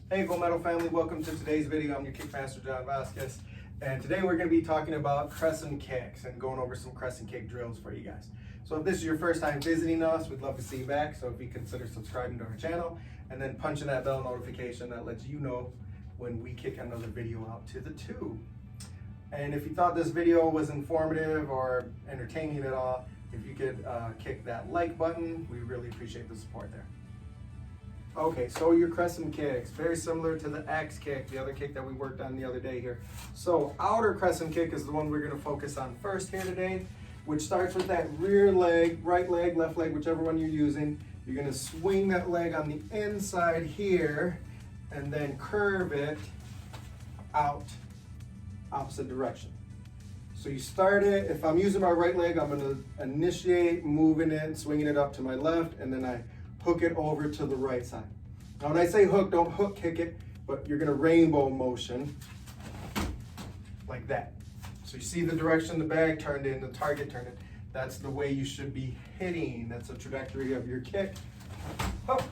Hey Gold Medal family, welcome to today's video. I'm your Kickmaster John Vasquez, and today we're going to be talking about Crescent kicks and going over some Crescent kick drills for you guys. So if this is your first time visiting us, we'd love to see you back. So if you consider subscribing to our channel and then punching that bell notification that lets you know when we kick another video out to the tube. And if you thought this video was informative or entertaining at all, if you could kick that like button, we really appreciate the support there. Okay, so your Crescent kicks, very similar to the X kick, the other kick that we worked on the other day here. So outer Crescent kick is the one we're gonna focus on first here today, which starts with that rear leg, right leg, left leg, whichever one you're using. You're gonna swing that leg on the inside here and then curve it out, opposite direction. So you start it, if I'm using my right leg, I'm gonna initiate moving it, swinging it up to my left, and then I hook it over to the right side. Now when I say hook, don't hook kick it, but you're gonna rainbow motion like that. So you see the direction the bag turned in, the target turned in. That's the way you should be hitting. That's the trajectory of your kick. Up.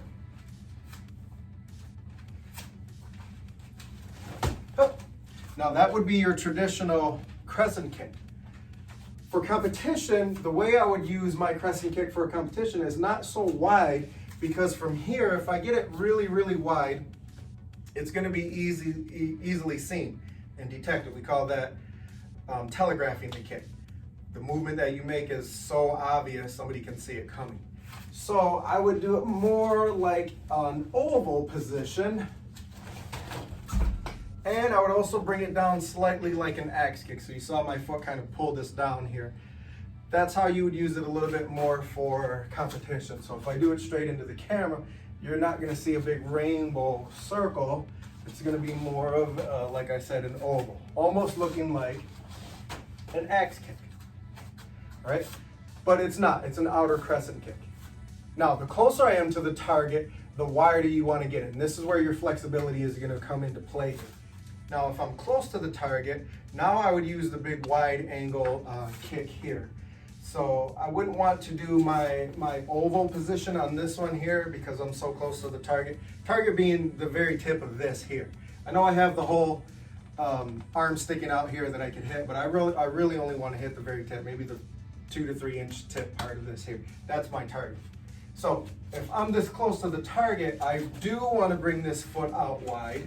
Up. Now that would be your traditional Crescent kick. For competition, the way I would use my Crescent kick for a competition is not so wide, because from here, if I get it really, really wide, it's gonna be easily seen and detected. We call that telegraphing the kick. The movement that you make is so obvious, somebody can see it coming. So I would do it more like an oval position, and I would also bring it down slightly like an axe kick. So you saw my foot kind of pull this down here. That's how you would use it a little bit more for competition. So if I do it straight into the camera, you're not gonna see a big rainbow circle. It's gonna be more of, like I said, an oval. Almost looking like an axe kick, right? But it's not, it's an outer Crescent kick. Now, the closer I am to the target, the wider you wanna get it. And this is where your flexibility is gonna come into play here. Now, if I'm close to the target, now I would use the big wide angle kick here. So I wouldn't want to do my oval position on this one here because I'm so close to the target. Target being the very tip of this here. I know I have the whole arm sticking out here that I can hit, but I really only want to hit the very tip, maybe the 2 to 3 inch tip part of this here. That's my target. So if I'm this close to the target, I do want to bring this foot out wide,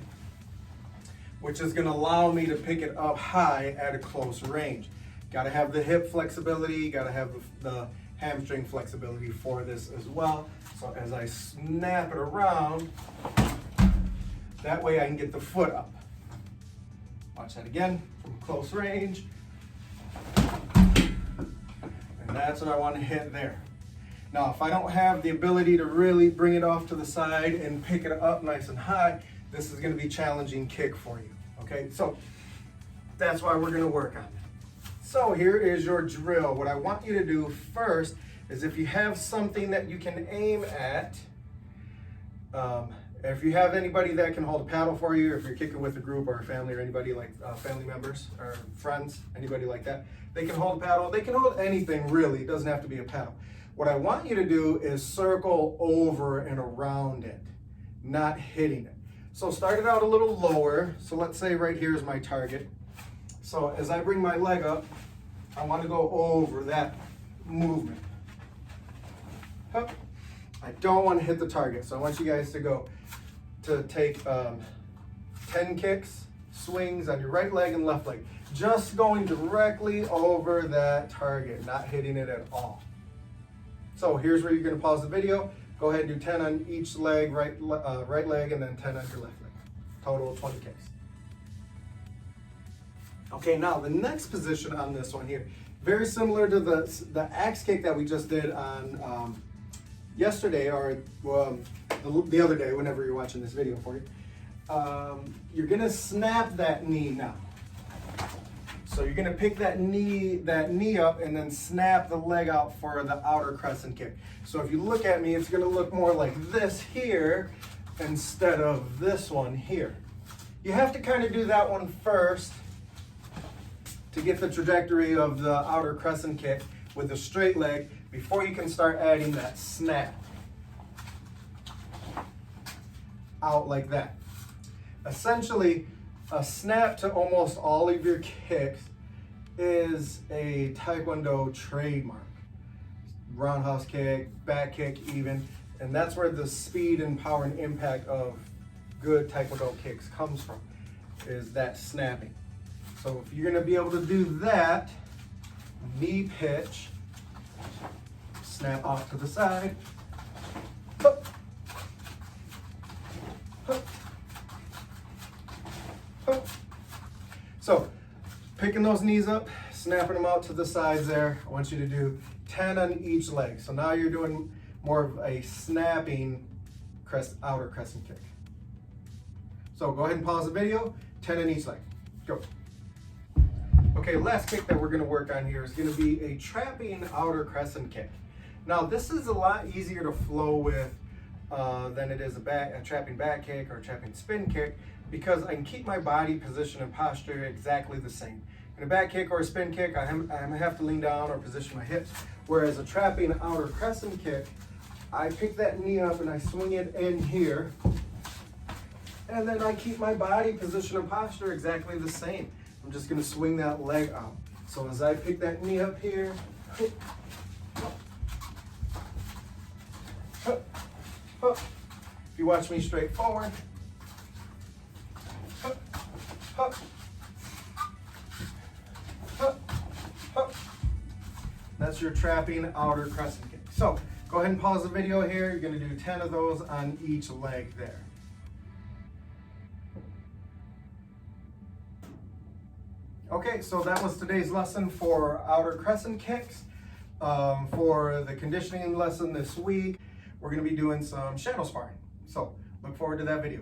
which is going to allow me to pick it up high at a close range. Got to have the hip flexibility, got to have the hamstring flexibility for this as well. So as I snap it around, that way I can get the foot up. Watch that again from close range. And that's what I want to hit there. Now, if I don't have the ability to really bring it off to the side and pick it up nice and high, this is going to be a challenging kick for you. Okay, so that's why we're going to work on it. So here is your drill. What I want you to do first is, if you have something that you can aim at, if you have anybody that can hold a paddle for you, if you're kicking with a group or a family or anybody like family members or friends, anybody like that, they can hold a paddle. They can hold anything really. It doesn't have to be a paddle. What I want you to do is circle over and around it, not hitting it. So start it out a little lower. So let's say right here is my target. So as I bring my leg up, I want to go over that movement. Hup. I don't want to hit the target, so I want you guys to take 10 kicks, swings on your right leg and left leg, just going directly over that target, not hitting it at all. So here's where you're going to pause the video. Go ahead and do 10 on each leg, right leg, and then 10 on your left leg. Total of 20 kicks. Okay, now the next position on this one here, very similar to the axe kick that we just did on yesterday, or the other day, whenever you're watching this video for you. You're gonna snap that knee now. So you're gonna pick that knee up and then snap the leg out for the outer Crescent kick. So if you look at me, it's gonna look more like this here instead of this one here. You have to kind of do that one first to get the trajectory of the outer Crescent kick with a straight leg before you can start adding that snap out like that. Essentially, a snap to almost all of your kicks is a Taekwondo trademark. Roundhouse kick, back kick even, and that's where the speed and power and impact of good Taekwondo kicks comes from, is that snapping. So if you're gonna be able to do that, knee pitch, snap off to the side, hup, hup, hup. So picking those knees up, snapping them out to the sides there. I want you to do 10 on each leg. So now you're doing more of a snapping outer crescent kick. So go ahead and pause the video, 10 on each leg. Go. Okay, last kick that we're gonna work on here is gonna be a trapping outer crescent kick. Now this is a lot easier to flow with than it is a trapping back kick or a trapping spin kick, because I can keep my body position and posture exactly the same. In a back kick or a spin kick, I have to lean down or position my hips. Whereas a trapping outer crescent kick, I pick that knee up and I swing it in here. And then I keep my body position and posture exactly the same. I'm just gonna swing that leg out. So as I pick that knee up here, if you watch me straight forward, that's your trapping outer crescent kick. So go ahead and pause the video here. You're gonna do 10 of those on each leg there. Okay, so that was today's lesson for outer crescent kicks. For the conditioning lesson this week, we're gonna be doing some shadow sparring. So look forward to that video.